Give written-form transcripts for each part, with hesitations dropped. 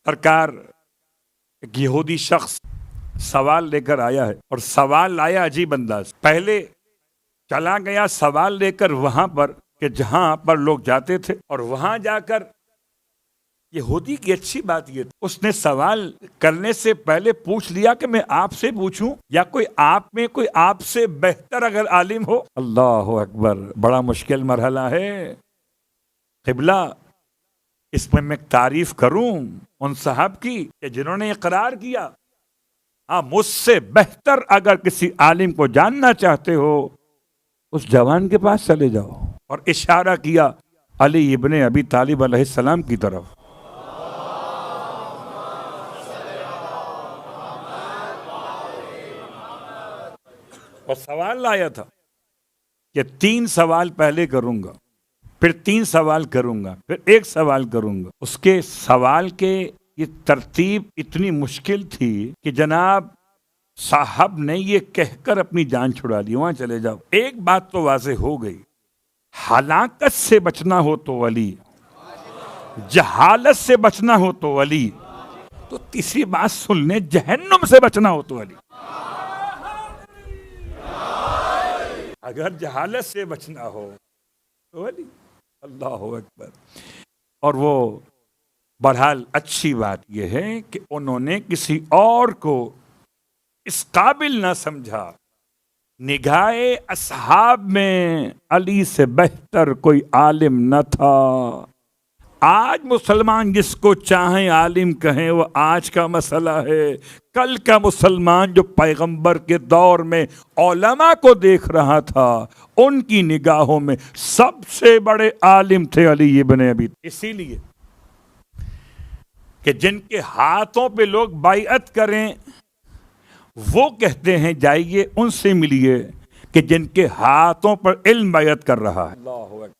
सरकार एक यहूदी शख्स सवाल लेकर आया है और सवाल लाया अजीब अंदाज। पहले चला गया सवाल लेकर वहां पर कि जहां पर लोग जाते थे और वहां जाकर यहूदी की अच्छी बात ये थी, उसने सवाल करने से पहले पूछ लिया कि मैं आपसे पूछूं या कोई आप में कोई आपसे बेहतर अगर आलिम हो। अल्लाह अकबर, बड़ा मुश्किल मरहला है। क़िबला, इसमें मैं तारीफ करूं उन साहब की कि जिन्होंने इकरार किया, आप मुझसे बेहतर अगर किसी आलिम को जानना चाहते हो उस जवान के पास चले जाओ, और इशारा किया अली इब्ने अबी तालिब अलैहिस्सलाम की तरफ। और सवाल लाया था कि 3 सवाल पहले करूंगा, फिर 3 सवाल करूंगा, फिर 1 सवाल करूंगा। उसके सवाल के ये तरतीब इतनी मुश्किल थी कि जनाब साहब ने ये कहकर अपनी जान छुड़ा ली, वहां चले जाओ। एक बात तो वाज़ेह हो गई, हलाकत से बचना हो तो अली, जहालत से बचना हो तो अली, तो तीसरी बात सुन ले, जहन्नुम से बचना हो तो अली। अगर जहालत से बचना हो तो अली। अल्लाह अकबर। और वो बहरहाल अच्छी बात यह है कि उन्होंने किसी और को इस काबिल ना समझा। निगाहे असहाब में अली से बेहतर कोई आलिम न था। आज मुसलमान जिसको चाहें आलिम कहें, वो आज का मसला है। कल का मुसलमान जो पैगंबर के दौर में औलमा को देख रहा था, उनकी निगाहों में सबसे बड़े आलिम थे अली इब्ने अबी। इसीलिए कि जिनके हाथों पे लोग बायअत करें, वो कहते हैं जाइए उनसे मिलिए कि जिनके हाथों पर इल्म बायअत कर रहा है। अल्लाह अकबर।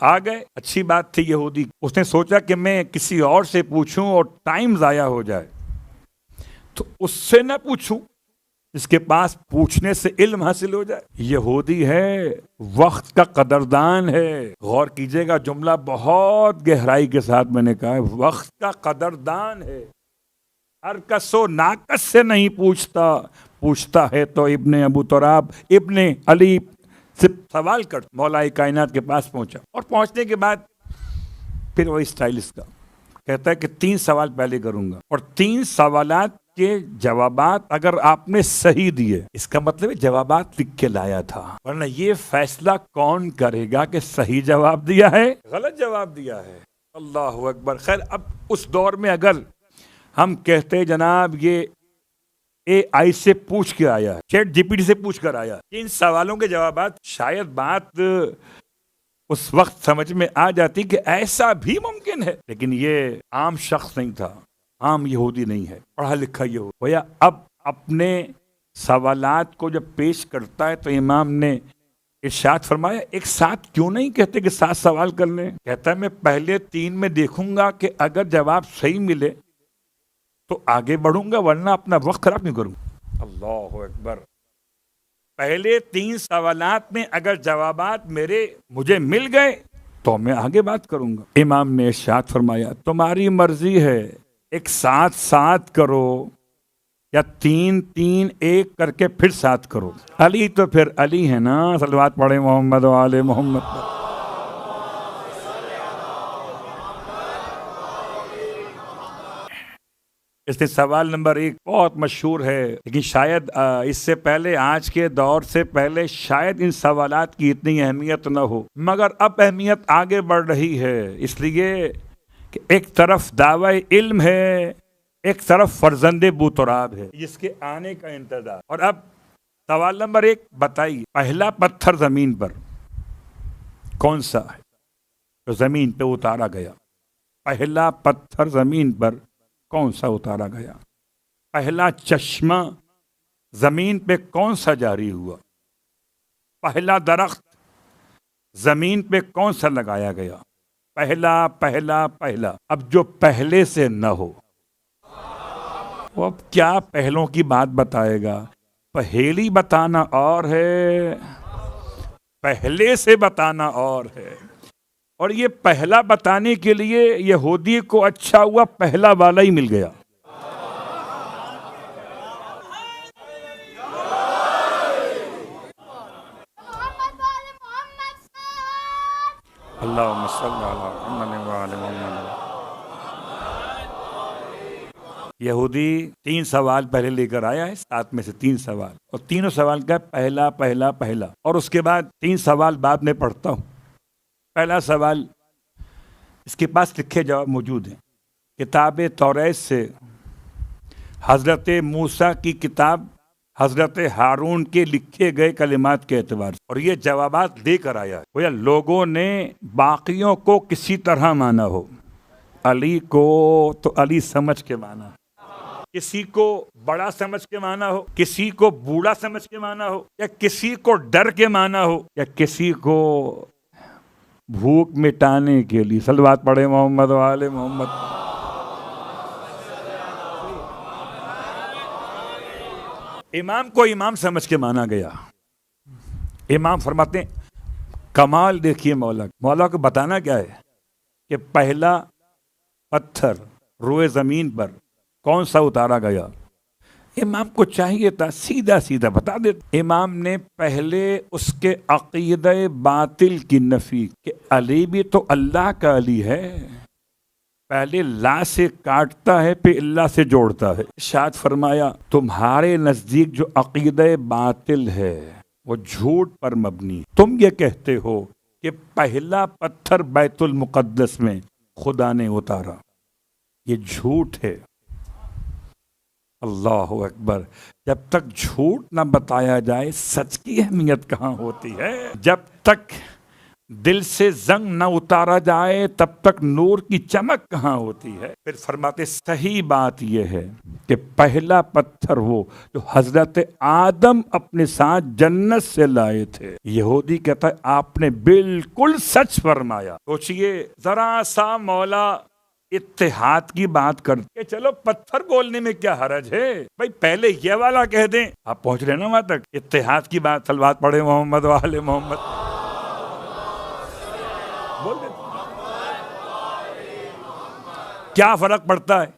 आ गए, अच्छी बात थी यहूदी। उसने सोचा कि मैं किसी और से पूछूं और टाइम जाया हो जाए, तो उससे न पूछूं जिसके पास पूछने से इल्म हासिल हो जाए। यहूदी है, वक्त का कदरदान है। गौर कीजिएगा, जुमला बहुत गहराई के साथ मैंने कहा है, वक्त का कदरदान है। हर कसो नाकस से नहीं पूछता, पूछता है तो इब्ने अबू तुराब इब्ने अली से सवाल कर। मौला कायनात के पास पहुंचा और पहुंचने के बाद फिर वही स्टाइलिश का कहता है कि 3 सवाल पहले करूंगा और 3 सवालात के जवाबात अगर आपने सही दिए, इसका मतलब है जवाबात लिख के लाया था, वरना ये फैसला कौन करेगा कि सही जवाब दिया है गलत जवाब दिया है। अल्लाह अकबर। खैर, अब उस दौर में अगर हम कहते जनाब ये AI से पूछ के आया है, चैट GPT से पूछ कर आया, इन सवालों के जवाबात, शायद बात उस वक्त समझ में आ जाती कि ऐसा भी मुमकिन है। लेकिन ये आम शख्स नहीं था, आम यहूदी नहीं है, पढ़ा लिखा यहूदी। भैया अब अपने सवालात को जब पेश करता है तो इमाम ने इरशाद फरमाया, एक साथ क्यों नहीं कहते कि 7 सवाल कर लें। कहता है मैं पहले 3 में देखूंगा कि अगर जवाब सही मिले तो आगे बढ़ूंगा, वरना अपना वक्त खराब नहीं करूंगा। अल्लाह अकबर। पहले 3 सवालात में अगर जवाबात मुझे मिल गए तो मैं आगे बात करूंगा। इमाम ने इरशाद फरमाया, तुम्हारी मर्जी है, एक 7 करो या 3-3-1 करके फिर 7 करो। अली तो फिर अली है ना। सलवात पढ़े मोहम्मद व आले मोहम्मद। इसलिए सवाल नंबर 1 बहुत मशहूर है, लेकिन शायद इससे पहले, आज के दौर से पहले शायद इन सवालात की इतनी अहमियत न हो, मगर अब अहमियत आगे बढ़ रही है। इसलिए कि एक तरफ दावा इल्म है, एक तरफ फर्जंदे बूतराब है, जिसके आने का इंतजार। और अब सवाल नंबर 1, बताइए पहला पत्थर जमीन पर कौन सा है तो जमीन पे उतारा गया? पहला पत्थर जमीन पर कौन सा उतारा गया? पहला चश्मा जमीन पे कौन सा जारी हुआ? पहला दरख्त जमीन पे कौन सा लगाया गया? पहला पहला पहला। अब जो पहले से न हो वो अब क्या पहलों की बात बताएगा? पहेली बताना और है, पहले से बताना और है। और ये पहला बताने के लिए यहूदी को अच्छा हुआ पहला वाला ही मिल गया। अल्लाहुम्मा सल्ली अला मुहम्मद व आले मुहम्मद। यहूदी 3 सवाल पहले लेकर आया है, 7 में से 3 सवाल, और तीनों सवाल का पहला पहला पहला, और उसके बाद 3 सवाल बाद में पढ़ता हूँ। पहला सवाल, इसके पास लिखे जवाब मौजूद हैं किताब तौरात से, हजरत मूसा की किताब हजरत हारून के लिखे गए कलिमात के एतबार से, और ये जवाबात देकर आया है। भैया लोगों ने बाकियों को किसी तरह माना हो, अली को तो अली समझ के माना, किसी को बड़ा समझ के माना हो, किसी को बूढ़ा समझ के माना हो, या किसी को डर के माना हो, या किसी को भूख मिटाने के लिए। सलवात पढ़े मोहम्मद वाले मोहम्मद। इमाम को इमाम समझ के माना गया। इमाम फरमाते हैं, कमाल देखिए मौला को बताना क्या है कि पहला पत्थर रोए जमीन पर कौन सा उतारा गया। इमाम को चाहिए था सीधा सीधा बता दे। इमाम ने पहले उसके अकीदे बातिल की नफी कि अली भी तो अल्लाह का अली है, पहले ला से काटता है फिर अल्लाह से जोड़ता है। इरशाद फरमाया, तुम्हारे नजदीक जो अकीदे बातिल है वो झूठ पर मबनी। तुम ये कहते हो कि पहला पत्थर बैतुल मुकद्दस में खुदा ने उतारा, ये झूठ है। अल्लाह अकबर। जब तक झूठ ना बताया जाए सच की अहमियत कहाँ होती है। जब तक दिल से जंग न उतारा जाए तब तक नूर की चमक कहाँ होती है। फिर फरमाते, सही बात यह है कि पहला पत्थर वो जो हजरत आदम अपने साथ जन्नत से लाए थे। यहूदी कहता है आपने बिल्कुल सच फरमाया। सोचिए जरा सा मौला इत्तेहाद की बात करके, चलो पत्थर बोलने में क्या हरज है भाई, पहले ये वाला कह दें। आप पहुंच रहे ना वहां तक, इत्तेहाद की बात। सलवात पढ़े मोहम्मद वाले मोहम्मद। बोल दे क्या फर्क पड़ता है।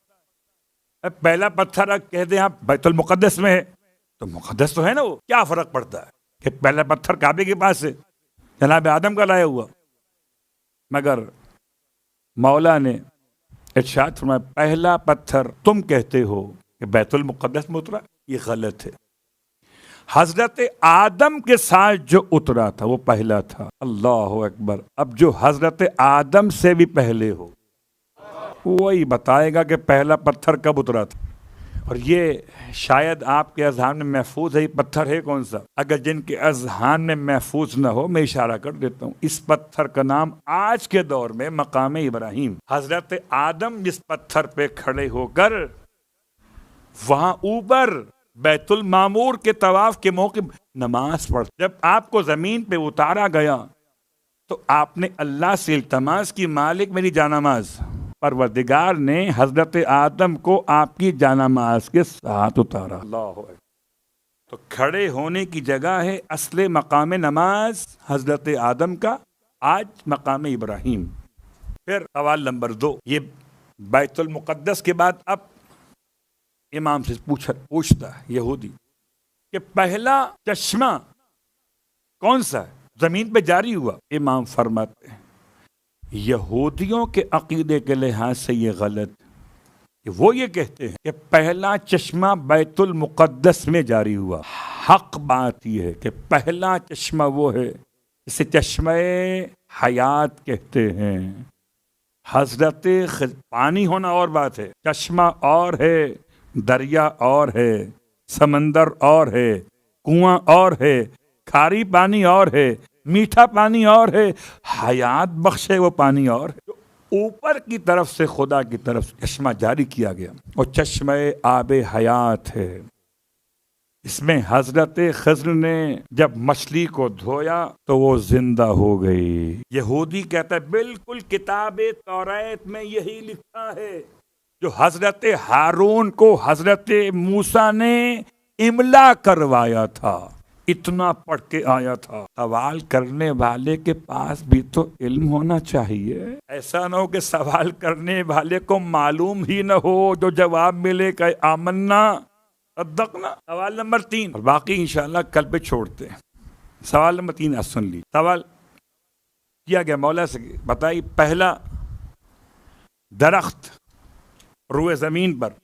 पहला पत्थर कह दे आप बैतुल मुकद्दस में है तो मुकद्दस तो है ना वो, क्या फर्क पड़ता है कि पहला पत्थर काबे के पास है, जनाब आदम का लाया हुआ। मगर मौला ने इरशाद फरमाया, पहला पत्थर तुम कहते हो कि बैतुल मुकद्दस में उतरा, ये गलत है। हजरत आदम के साथ जो उतरा था वो पहला था। अल्लाह अकबर। अब जो हजरत आदम से भी पहले हो वही बताएगा कि पहला पत्थर कब उतरा था। और ये शायद आपके अज़हान में महफूज है, ये पत्थर है कौन सा। अगर जिनके अज़हान में महफूज न हो मैं इशारा कर देता हूँ। इस पत्थर का नाम आज के दौर में मकाम इब्राहिम। हजरत आदम जिस पत्थर पे खड़े होकर वहां ऊपर बैतुल मामूर के तवाफ के मौके नमाज पढ़, जब आपको जमीन पे उतारा गया तो आपने अल्लाह से इल्तमास की, मालिक मेरी जानामाज। परवरदिगार ने हजरत आदम को आपकी जानामाज के साथ उतारा। अल्लाह। तो खड़े होने की जगह है असले मकाम नमाज हजरत आदम का, आज मकाम इब्राहिम। फिर सवाल नंबर 2, ये बैतुल मुकद्दस के बाद अब इमाम से पूछता है यहूदी कि पहला चश्मा कौन सा है, जमीन पे जारी हुआ। इमाम फरमाते हैं यहूदियों के अकीदे के लिहाज से ये गलत कि वो ये कहते हैं कि पहला चश्मा बैतुल मुकद्दस में जारी हुआ। हक बात यह है कि पहला चश्मा वो है जिसे चश्मे हयात कहते हैं। हजरत पानी होना और बात है, चश्मा और है, दरिया और है, समंदर और है, कुआं और है, खारी पानी और है, मीठा पानी और है, हयात बख्शे वो पानी और है। तो ऊपर की तरफ से खुदा की तरफ से चश्मा जारी किया गया और चश्मे आबे हयात है। इसमें हजरत खज़र ने जब मछली को धोया तो वो जिंदा हो गई। यहूदी कहता है बिल्कुल किताबे तौरात में यही लिखा है जो हजरत हारून को हजरत मूसा ने इमला करवाया था। इतना पढ़ के आया था। सवाल करने वाले के पास भी तो इल्म होना चाहिए। ऐसा ना हो कि सवाल करने वाले को मालूम ही ना हो, जो जवाब मिले कहे आमन्ना सद्दक़ना। सवाल नंबर 3 और बाकी इंशाल्लाह कल पे छोड़ते हैं। सवाल नंबर 3 आज सुन ली। सवाल किया गया मौला से, बताइए पहला दरख्त रुए जमीन पर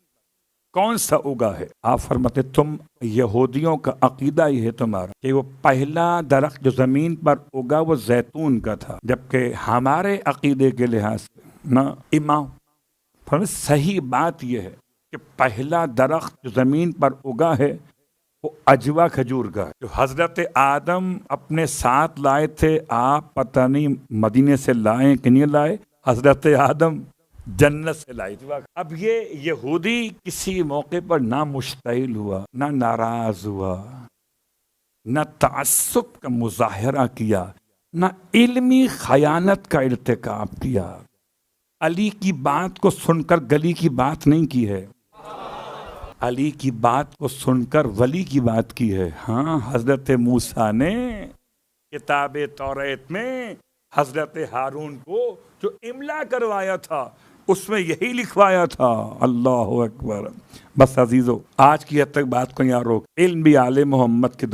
कौन सा उगा है? आप फरमाते तुम यहूदियों का अकीदा ही है तुम्हारा कि वो पहला दरख्त जो जमीन पर उगा वो जैतून का था, जबकि हमारे अकीदे के लिहाज से ना इमाम फरमाते सही बात यह है कि पहला दरख्त जो जमीन पर उगा है वो अजवा खजूर का है, जो हजरत आदम अपने साथ लाए थे। आप पता नहीं मदीने से लाए कि नहीं लाए, हजरत आदम जन्नत से लाई थी। अब ये यहूदी किसी मौके पर ना मुश्तइल हुआ, ना नाराज हुआ, ना तासुब का मुजाहरा किया, ना इल्मी खयानत का इर्तिकाब किया। अली की बात को सुनकर गली की बात नहीं की है, अली की बात को सुनकर वली की बात की है। हाँ, हजरत मूसा ने किताबे तौरात में हजरत हारून को जो इमला करवाया था उसमें यही लिखवाया था। अल्लाह अकबर। बस अजीजों, आज की हद तक बात को यहाँ रोक। इल्म भी आले मोहम्मद की